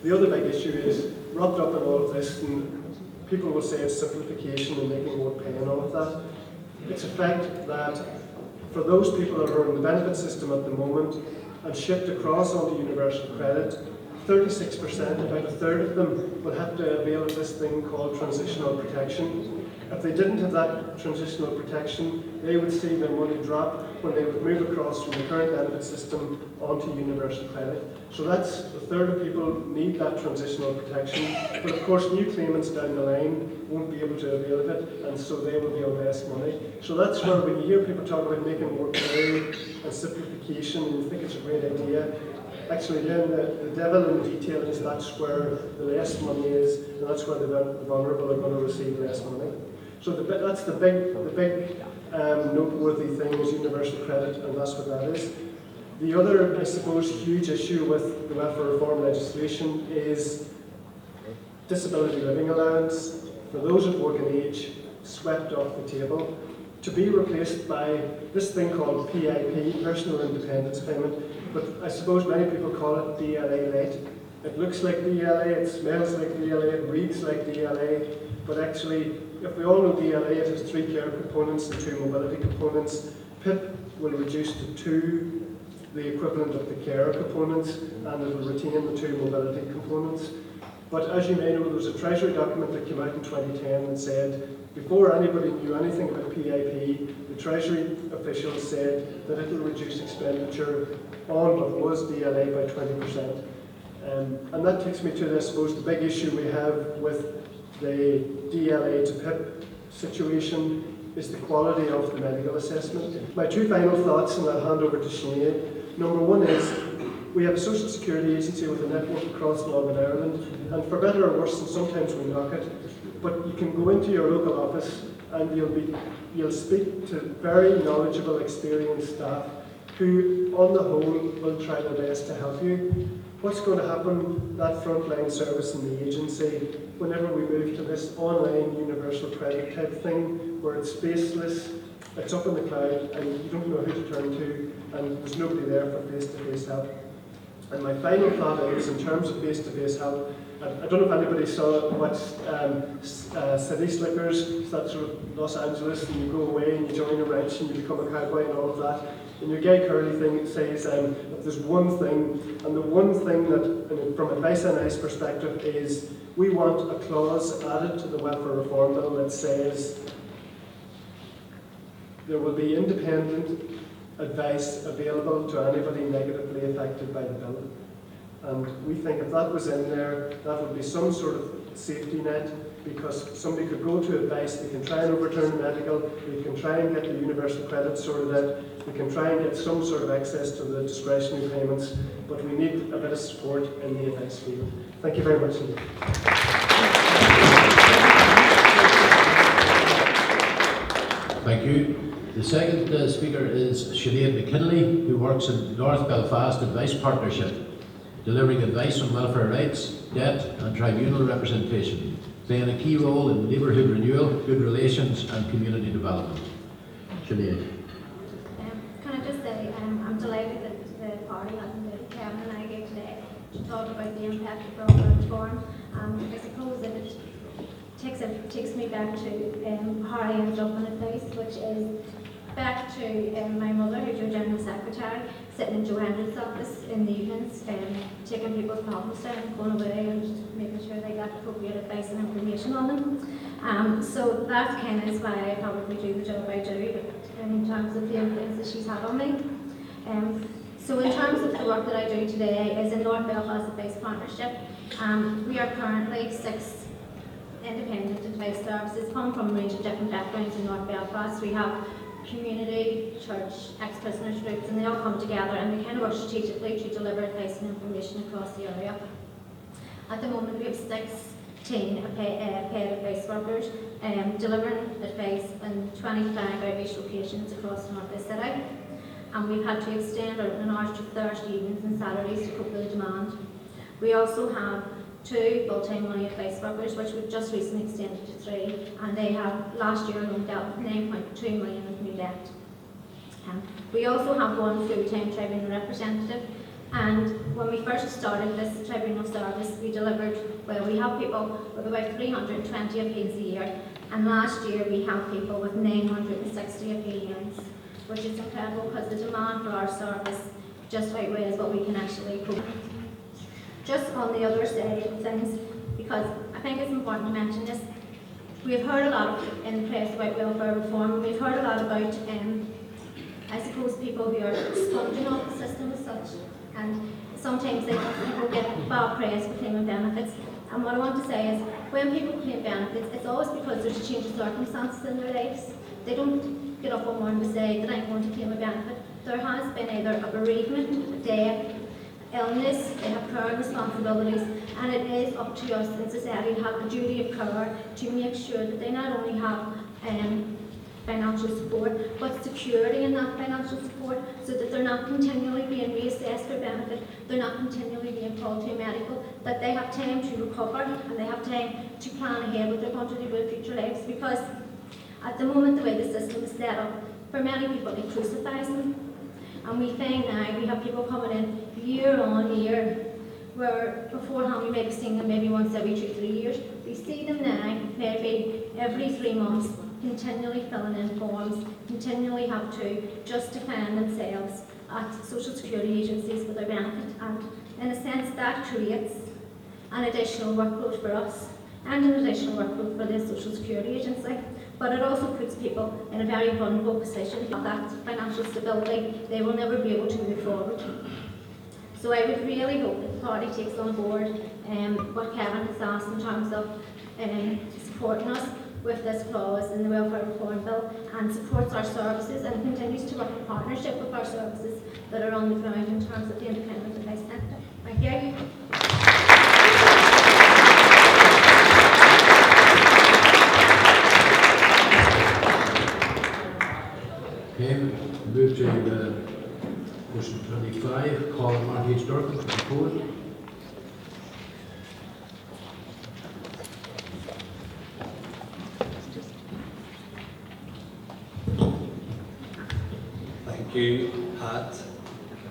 The other big issue is, wrapped up in all of this, and people will say it's simplification and making more pay and all of that. It's a fact that for those people that are on the benefit system at the moment and shift across onto universal credit, 36%, about a third of them, will have to avail of this thing called transitional protection. If they didn't have that transitional protection, they would see their money drop when they would move across from the current benefit system onto universal credit. So that's a third of people need that transitional protection, but of course new claimants down the line won't be able to avail of it, and so they will be on less money. So that's where when you hear people talk about making more pay and simplification, and you think it's a great idea, actually then the devil in the detail is that's where the less money is, and that's where the vulnerable are going to receive less money. So that's the big noteworthy thing is universal credit, and that's what that is. The other, I suppose, huge issue with the welfare reform legislation is disability living allowance for those of working age swept off the table to be replaced by this thing called PIP, Personal Independence Payment, but I suppose many people call it DLA Lite. It looks like DLA, it smells like DLA, it reads like DLA, but actually, if we all know DLA, it has 3 care components and 2 mobility components. PIP will reduce to 2, the equivalent of the care components, and it will retain the 2 mobility components. But as you may know, there was a Treasury document that came out in 2010 that said, before anybody knew anything about PIP, the Treasury officials said that it will reduce expenditure on what was DLA by 20%. And that takes me to, I suppose, the big issue we have with the DLA to PIP situation is the quality of the medical assessment. My 2 final thoughts, and I'll hand over to Sinead. Number 1 is, we have a social security agency with a network across Northern Ireland, and for better or worse, and sometimes we knock it, but you can go into your local office and you'll speak to very knowledgeable, experienced staff who, on the whole, will try their best to help you. What's going to happen, that frontline service in the agency, whenever we move to this online universal credit type thing, where it's faceless, it's up in the cloud, and you don't know who to turn to, and there's nobody there for face-to-face help. And my final thought is, in terms of face-to-face help, I don't know if anybody watched City Slickers, that sort of Los Angeles, and you go away and you join a ranch and you become a cowboy and all of that. And your Gay Curly thing says, if there's one thing, and the one thing that, from Advice NI's perspective, is we want a clause added to the welfare reform bill that says there will be independent advice available to anybody negatively affected by the bill. And we think if that was in there, that would be some sort of safety net, because somebody could go to advice, they can try and overturn medical, they can try and get the universal credit sorted out, they can try and get some sort of access to the discretionary payments, but we need a bit of support in the advice field. Thank you very much indeed. Thank you. The second speaker is Sinead McKinley, who works in North Belfast Advice Partnership, delivering advice on welfare rights, debt and tribunal representation, playing a key role in neighbourhood renewal, good relations and community development. Sinead. Can I just say, I'm delighted that the party that Kevin and I gave today to talk about the impact of welfare reform. I suppose that it takes me back to how I ended up in advice, which is back to my mother, who's your general secretary, sitting in Joe Hendry's office in the evenings, taking people's problems down, going away and making sure they got appropriate advice and information on them. So that kind of is why I probably do the job I do, in terms of the influence that she's had on me. So in terms of the work that I do today is in North Belfast Advice Partnership. We are currently 6 independent advice services, come from a range of different backgrounds in North Belfast. We have community, church, ex-prisoners groups, and they all come together and we kind of work strategically to deliver advice and information across the area. At the moment we have 16 paid advice workers delivering advice in 25 outreach locations across the North West City. And we've had to extend our hours to Thursday evenings and Saturdays to cope with the demand. We also have 2 full-time money advice workers, which we've just recently extended to 3, and they have last year alone dealt with 9.2 million of new debt. We also have 1 full-time tribunal representative And when we first started this tribunal service, we delivered, well, we have people with about 320 appeals a year, and last year we had people with 960 appeals, which is incredible because the demand for our service just outweighs what we can actually cope with. Just on the other side of things, because I think it's important to mention this, we've heard a lot in the press about welfare reform. We've heard a lot about, I suppose, people who are sponging off the system as such, and sometimes people get bad press for claiming benefits. And what I want to say is, when people claim benefits, it's always because there's a change of circumstances in their lives. They don't get up one morning to say that I'm going to claim a benefit. There has been either a bereavement, death, illness, they have care and responsibilities, and it is up to us in society to have the duty of care to make sure that they not only have financial support, but security in that financial support, so that they're not continually being reassessed for benefit, they're not continually being called to a medical, that they have time to recover and they have time to plan ahead what they're going to do with future lives. Because at the moment, the way the system is set up, for many people it crucifies them. And we find now we have people coming in year on year, where beforehand we might be seeing them maybe once every 2-3 years. We see them now maybe every 3 months, continually filling in forms, continually have to justify themselves at social security agencies for their benefit. And in a sense that creates an additional workload for us and an additional workload for the social security agency. But it also puts people in a very vulnerable position. Without that financial stability, they will never be able to move forward. So I would really hope that the party takes on board what Kevin has asked in terms of supporting us with this clause in the Welfare Reform Bill, and supports our services and continues to work in partnership with our services that are on the ground in terms of the independent advice sector. Thank you. Okay, move to motion 25, call Armagh H. Durkin to propose. Thank you, Pat,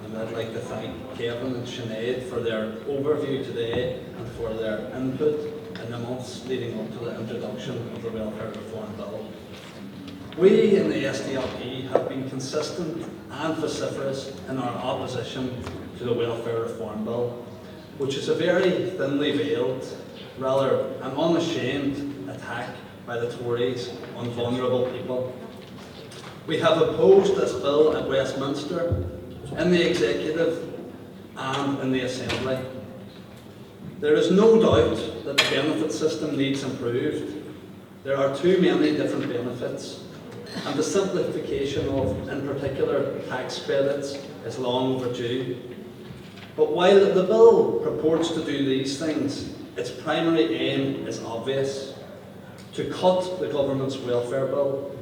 and I'd like to thank Kevin and Sinead for their overview today and for their input in the months leading up to the introduction of the Welfare Reform Bill. We in the SDLP have been consistent and vociferous in our opposition to the Welfare Reform Bill, which is a very thinly veiled, rather an unashamed attack by the Tories on vulnerable people. We have opposed this bill at Westminster, in the Executive and in the Assembly. There is no doubt that the benefit system needs improved. There are too many different benefits, and the simplification of, in particular, tax credits is long overdue. But while the bill purports to do these things, its primary aim is obvious: to cut the government's welfare bill,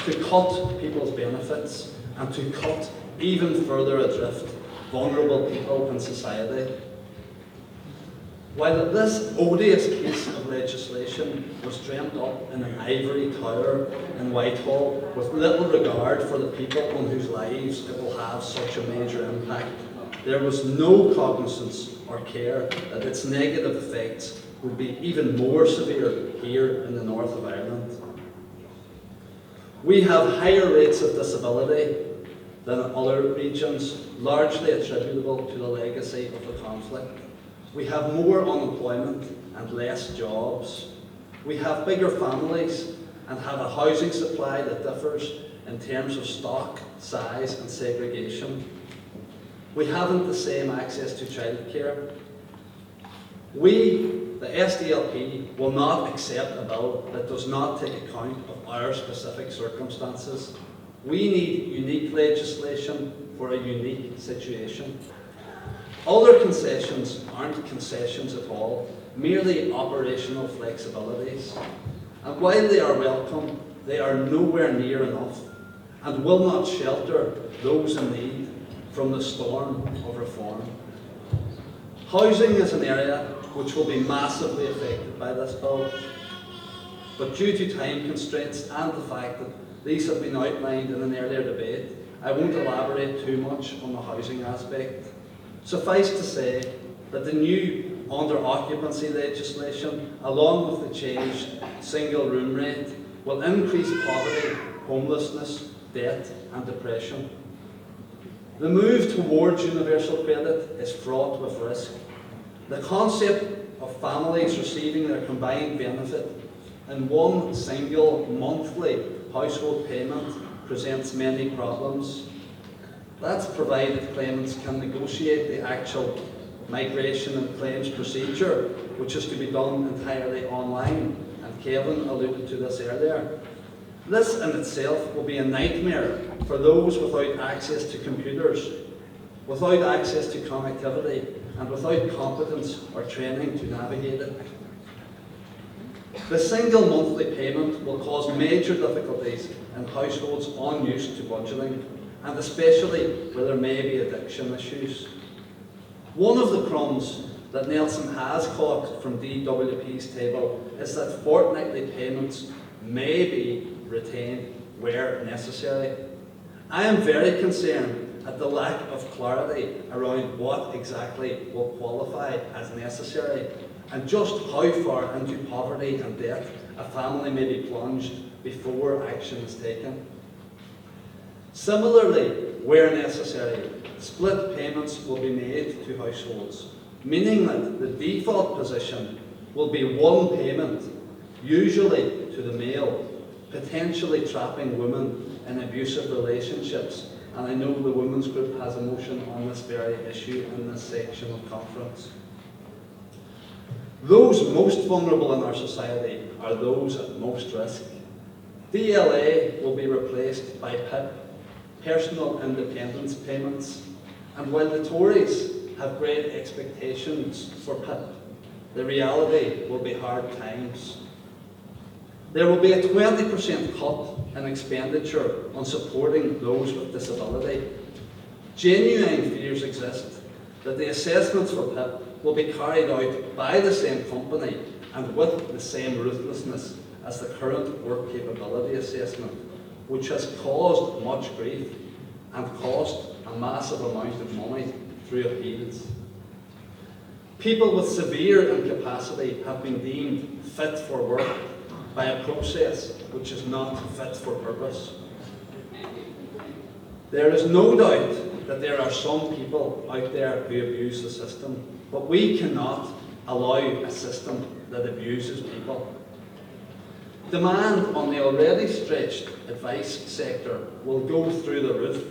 to cut people's benefits, and to cut even further adrift vulnerable people in society. While this odious piece of legislation was dreamt up in an ivory tower in Whitehall with little regard for the people on whose lives it will have such a major impact, there was no cognizance or care that its negative effects would be even more severe here in the north of Ireland. We have higher rates of disability than in other regions, largely attributable to the legacy of the conflict. We have more unemployment and less jobs. We have bigger families and have a housing supply that differs in terms of stock, size and segregation. We haven't the same access to childcare. We, the SDLP, will not accept a bill that does not take account of our specific circumstances. We need unique legislation for a unique situation. Other concessions aren't concessions at all, merely operational flexibilities. And while they are welcome, they are nowhere near enough and will not shelter those in need from the storm of reform. Housing is an area which will be massively affected by this bill, but due to time constraints and the fact that these have been outlined in an earlier debate, I won't elaborate too much on the housing aspect. Suffice to say that the new under-occupancy legislation, along with the changed single room rate, will increase poverty, homelessness, debt and depression. The move towards universal credit is fraught with risk. The concept of families receiving their combined benefit in one single monthly household payment presents many problems. That's provided claimants can negotiate the actual migration and claims procedure, which is to be done entirely online, and Kevin alluded to this earlier. This in itself will be a nightmare for those without access to computers, without access to connectivity, and without competence or training to navigate it. The single monthly payment will cause major difficulties in households unused to budgeting, and especially where there may be addiction issues. One of the crumbs that Nelson has caught from DWP's table is that fortnightly payments may be retained where necessary. I am very concerned at the lack of clarity around what exactly will qualify as necessary and just how far into poverty and debt a family may be plunged before action is taken. Similarly, where necessary, split payments will be made to households, meaning that the default position will be one payment, usually to the male, potentially trapping women in abusive relationships. And I know the women's group has a motion on this very issue in this section of conference. Those most vulnerable in our society are those at most risk. DLA will be replaced by PIP, personal independence payments, and while the Tories have great expectations for PIP, the reality will be hard times. There will be a 20% cut in expenditure on supporting those with disability. Genuine fears exist that the assessments for PIP will be carried out by the same company and with the same ruthlessness as the current work capability assessment, which has caused much grief and cost a massive amount of money through appeals. People with severe incapacity have been deemed fit for work by a process which is not fit for purpose. There is no doubt that there are some people out there who abuse the system, but we cannot allow a system that abuses people. Demand on the already stretched advice sector will go through the roof,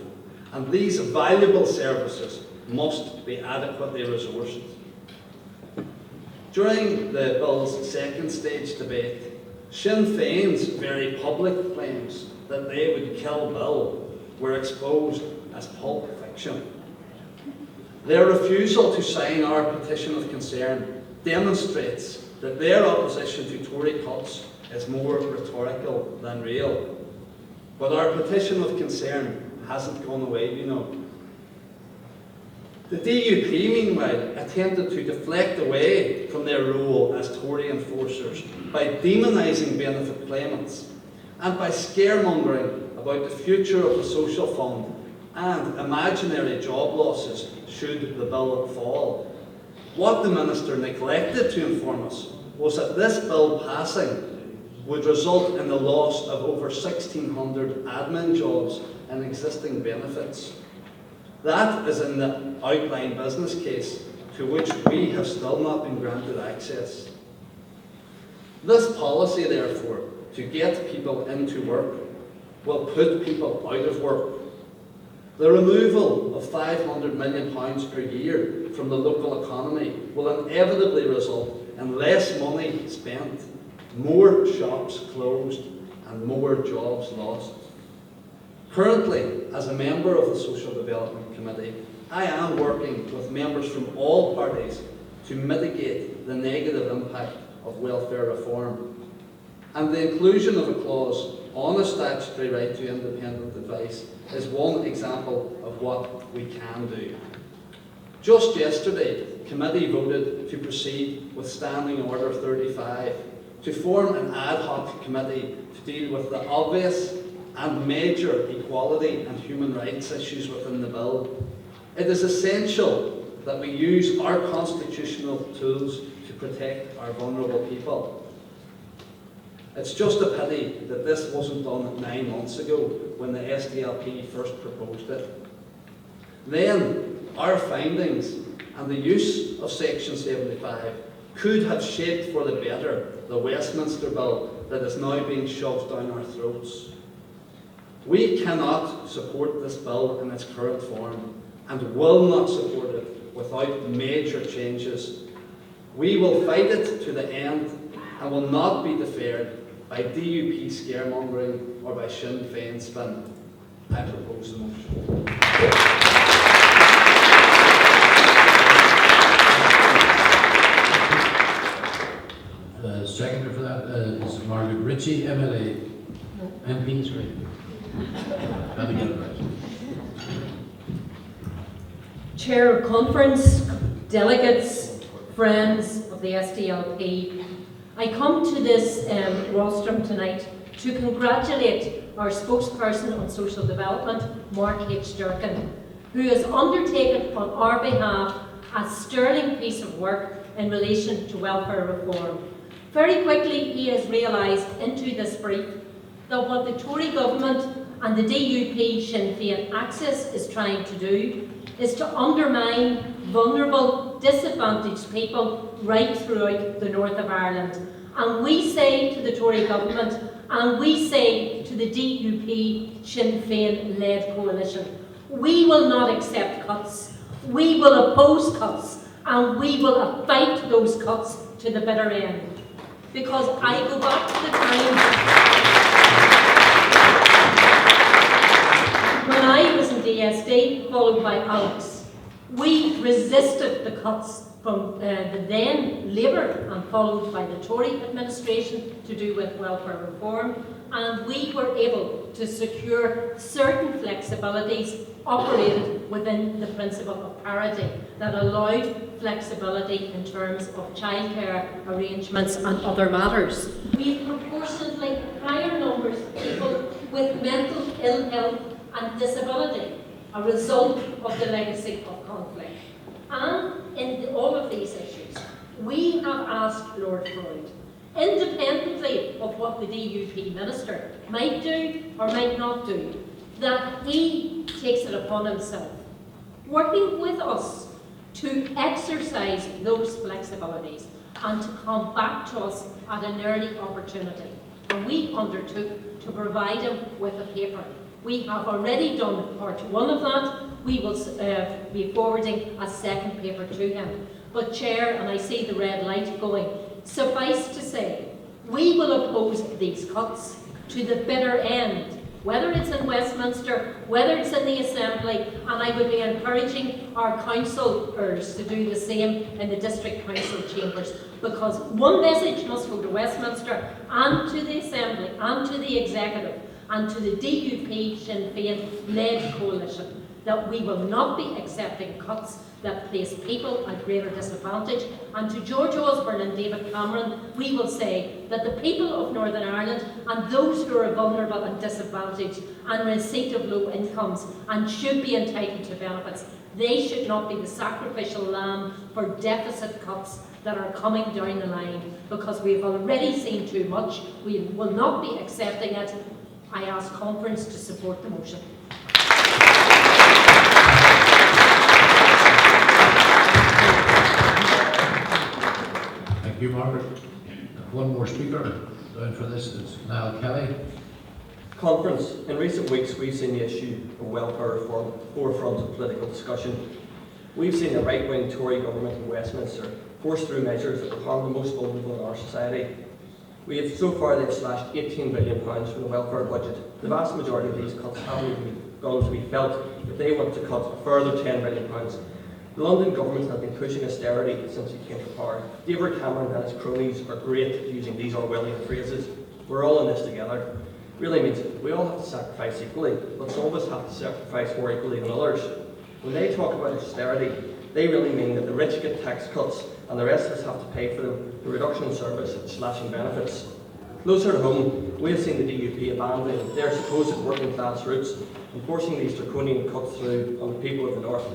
and these valuable services must be adequately resourced. During the bill's second stage debate, Sinn Féin's very public claims that they would kill Bill were exposed as pulp fiction. Their refusal to sign our petition of concern demonstrates that their opposition to Tory cuts is more rhetorical than real. But our petition of concern hasn't gone away, you know. The DUP, meanwhile, attempted to deflect away from their role as Tory enforcers by demonising benefit claimants and by scaremongering about the future of the social fund and imaginary job losses should the bill fall. What the Minister neglected to inform us was that this bill passing would result in the loss of over 1,600 admin jobs and existing benefits. That is in the outline business case to which we have still not been granted access. This policy, therefore, to get people into work will put people out of work. The removal of £500 million per year from the local economy will inevitably result in less money spent, more shops closed, and more jobs lost. Currently, as a member of the Social Development Committee, I am working with members from all parties to mitigate the negative impact of welfare reform. And the inclusion of a clause on a statutory right to independent advice is one example of what we can do. Just yesterday, the committee voted to proceed with Standing Order 35 to form an ad hoc committee to deal with the obvious and major equality and human rights issues within the bill. It is essential that we use our constitutional tools to protect our vulnerable people. It's just a pity that this wasn't done 9 months ago when the SDLP first proposed it. Then our findings and the use of Section 75 could have shaped for the better the Westminster Bill that is now being shoved down our throats. We cannot support this bill in its current form and will not support it without major changes. We will fight it to the end and will not be deferred by DUP scaremongering or by Sinn Féin spin. I propose the motion. Seconder for that is Margaret Ritchie, MLA. MP, sorry. Let me get it right. Chair of Conference, delegates, friends of the SDLP, I come to this rostrum tonight to congratulate our spokesperson on social development, Mark H. Durkin, who has undertaken on our behalf a sterling piece of work in relation to welfare reform. Very quickly, he has realised into this brief that what the Tory government and the DUP Sinn Féin axis is trying to do is to undermine vulnerable, disadvantaged people right throughout the north of Ireland. And we say to the Tory government, and we say to the DUP Sinn Féin-led coalition, we will not accept cuts, we will oppose cuts, and we will fight those cuts to the bitter end. Because I go back to the time when I was in DSD, followed by Alex. We resisted the cuts from the then Labour and followed by the Tory administration to do with welfare reform, and we were able to secure certain flexibilities operated within the principle of parity that allowed flexibility in terms of childcare arrangements and other matters. We have proportionately higher numbers of people with mental ill health and disability, a result of the legacy of conflict. And in all of these issues, we have asked Lord Freud, independently of what the DUP minister might do or might not do, that he takes it upon himself, working with us, to exercise those flexibilities and to come back to us at an early opportunity. And we undertook to provide him with a paper. We have already done part 1 of that. We will be forwarding a second paper to him. But Chair, and I see the red light going, suffice to say, we will oppose these cuts to the bitter end, whether it's in Westminster, whether it's in the Assembly, and I would be encouraging our councillors to do the same in the district council chambers, because one message must go to Westminster and to the Assembly and to the Executive and to the DUP Sinn Féin-led coalition, that we will not be accepting cuts that place people at greater disadvantage. And to George Osborne and David Cameron, we will say that the people of Northern Ireland and those who are vulnerable and disadvantaged and receipt of low incomes and should be entitled to benefits, they should not be the sacrificial lamb for deficit cuts that are coming down the line, because we have already seen too much. We will not be accepting it. I ask Conference to support the motion. Thank you, Margaret. One more speaker down for this is Niall Kelly. Conference, in recent weeks we've seen the issue of welfare reform at the forefront of political discussion. We've seen a right-wing Tory government in Westminster force through measures that will harm the most vulnerable in our society. So far they've slashed £18 billion from the welfare budget. The vast majority of these cuts haven't even gone to be felt, but they want to cut a further £10 billion. The London government has been pushing austerity since it came to power. David Cameron and his cronies are great at using these Orwellian phrases. We're all in this together. Really means we all have to sacrifice equally, but some of us have to sacrifice more equally than others. When they talk about austerity, they really mean that the rich get tax cuts and the rest of us have to pay for them, the reduction in service and slashing benefits. Closer to home, we have seen the DUP abandoning their supposed working class roots and forcing these draconian cuts through on the people of the north.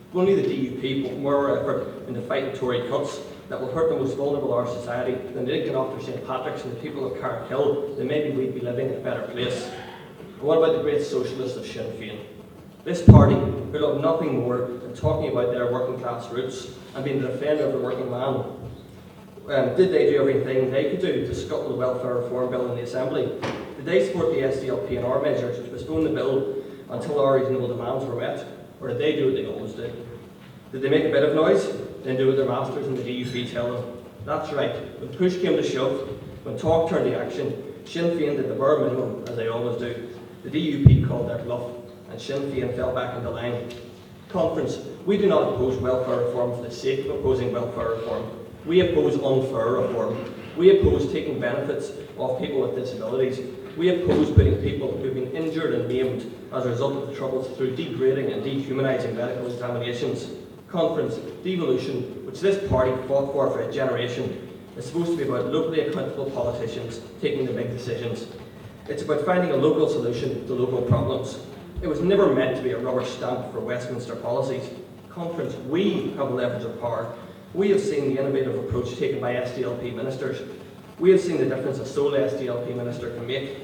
If only the DUP put more effort into fighting Tory cuts that will hurt the most vulnerable in our society than they did get after St Patrick's and the people of Carrickhill, then maybe we'd be living in a better place. And what about the great socialists of Sinn Féin? This party, who love nothing more than talking about their working class roots and being the defender of the working man, did they do everything they could do to scuttle the welfare reform bill in the Assembly? Did they support the SDLP and our measures to postpone the bill until our reasonable demands were met? Or did they do what they always do? Did they make a bit of noise, then do what their masters in the DUP tell them? That's right. When push came to shove, when talk turned to action, Sinn Féin did the bare minimum, as they always do. The DUP called their bluff, and Sinn Féin fell back into line. Conference, we do not oppose welfare reform for the sake of opposing welfare reform. We oppose unfair reform. We oppose taking benefits off people with disabilities. We oppose putting people who have been injured and maimed as a result of the Troubles through degrading and dehumanising medical examinations. Conference, devolution, which this party fought for a generation, is supposed to be about locally accountable politicians taking the big decisions. It's about finding a local solution to local problems. It was never meant to be a rubber stamp for Westminster policies. Conference, we have leverage of power. We have seen the innovative approach taken by SDLP ministers. We have seen the difference a sole SDLP minister can make.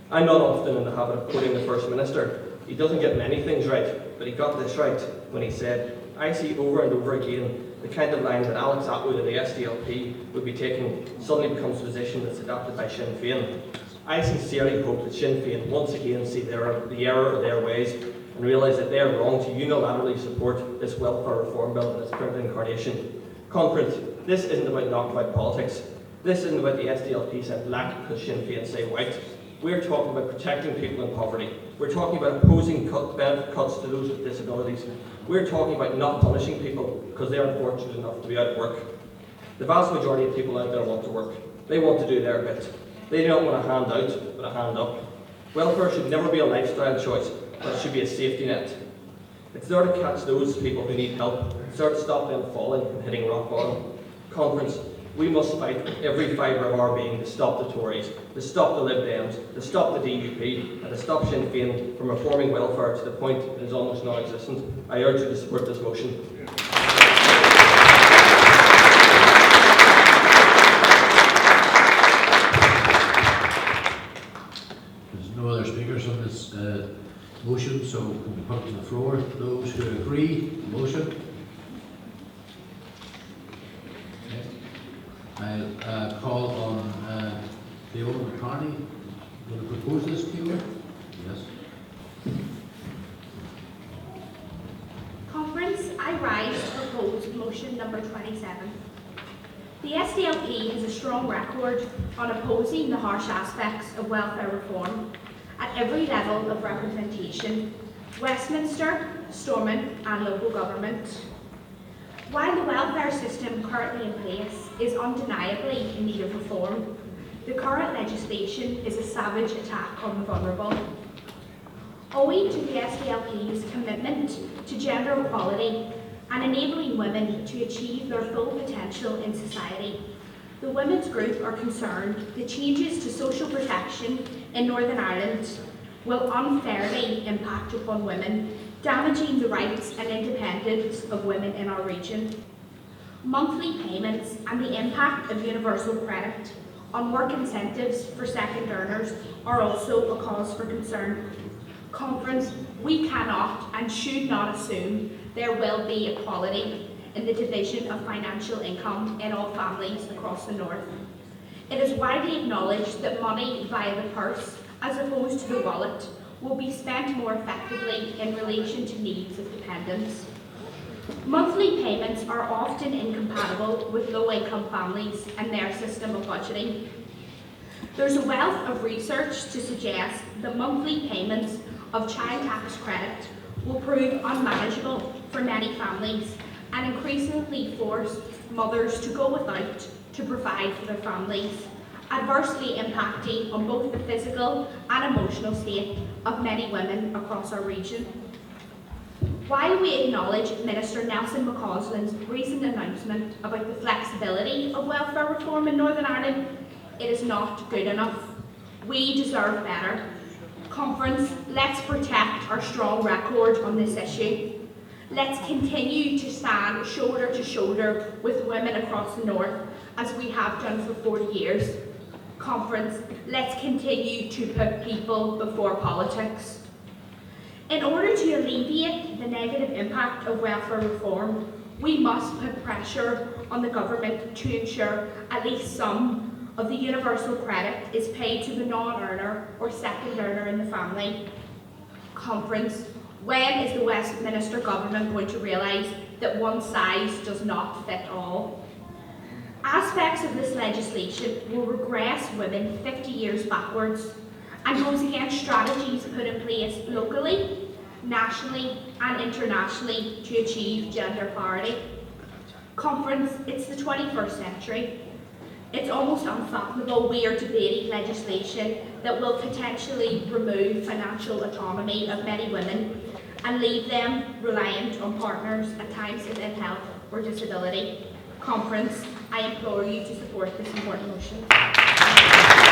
I'm not often in the habit of quoting the First Minister. He doesn't get many things right, but he got this right when he said, I see over and over again the kind of line that Alex Atwood of the SDLP would be taking suddenly becomes a position that's adopted by Sinn Féin. I sincerely hope that Sinn Féin once again see the error of their ways and realise that they are wrong to unilaterally support this welfare reform bill in its current incarnation. Conference, this isn't about knockout politics. This isn't about the SDLP said black because Sinn Féin say white. We're talking about protecting people in poverty. We're talking about opposing benefit cuts to those with disabilities. We're talking about not punishing people because they're unfortunate enough to be out of work. The vast majority of people out there want to work. They want to do their bit. They don't want a hand out, but a hand up. Welfare should never be a lifestyle choice, but it should be a safety net. It's there to catch those people who need help. It's there to stop them falling and hitting rock bottom. Conference, we must fight with every fibre of our being to stop the Tories, to stop the Lib Dems, to stop the DUP, and to stop Sinn Féin from reforming welfare to the point it is almost non-existent. I urge you to support this motion. There's no other speakers on this motion, so can we put it to the floor? Those who agree, motion. I'll call on Fiona McCartney. Going to propose this, Fiona? Yes. Conference, I rise to propose motion number 27. The SDLP has a strong record on opposing the harsh aspects of welfare reform at every level of representation, Westminster, Stormont and local government. While the welfare system currently in place is undeniably in need of reform, the current legislation is a savage attack on the vulnerable. Owing to the SDLP's commitment to gender equality and enabling women to achieve their full potential in society, the women's group are concerned that changes to social protection in Northern Ireland will unfairly impact upon women, damaging the rights and independence of women in our region. Monthly payments and the impact of universal credit on work incentives for second earners are also a cause for concern. Conference, we cannot and should not assume there will be equality in the division of financial income in all families across the north. It is widely acknowledged that money via the purse, as opposed to the wallet, will be spent more effectively in relation to needs of dependents. Monthly payments are often incompatible with low-income families and their system of budgeting. There's a wealth of research to suggest that monthly payments of child tax credit will prove unmanageable for many families and increasingly force mothers to go without to provide for their families, adversely impacting on both the physical and emotional state of many women across our region. While we acknowledge Minister Nelson McCausland's recent announcement about the flexibility of welfare reform in Northern Ireland, it is not good enough. We deserve better. Conference, let's protect our strong record on this issue. Let's continue to stand shoulder to shoulder with women across the North, as we have done for 40 years. Conference, let's continue to put people before politics. In order to alleviate the negative impact of welfare reform, we must put pressure on the government to ensure at least some of the universal credit is paid to the non-earner or second earner in the family. Conference, when is the Westminster government going to realise that one size does not fit all? Aspects of this legislation will regress women 50 years backwards and goes against strategies put in place locally, nationally and internationally to achieve gender parity. Conference, it's the 21st century. It's almost unfathomable we are debating legislation that will potentially remove financial autonomy of many women and leave them reliant on partners at times of ill health or disability. Conference, I implore you to support this important motion.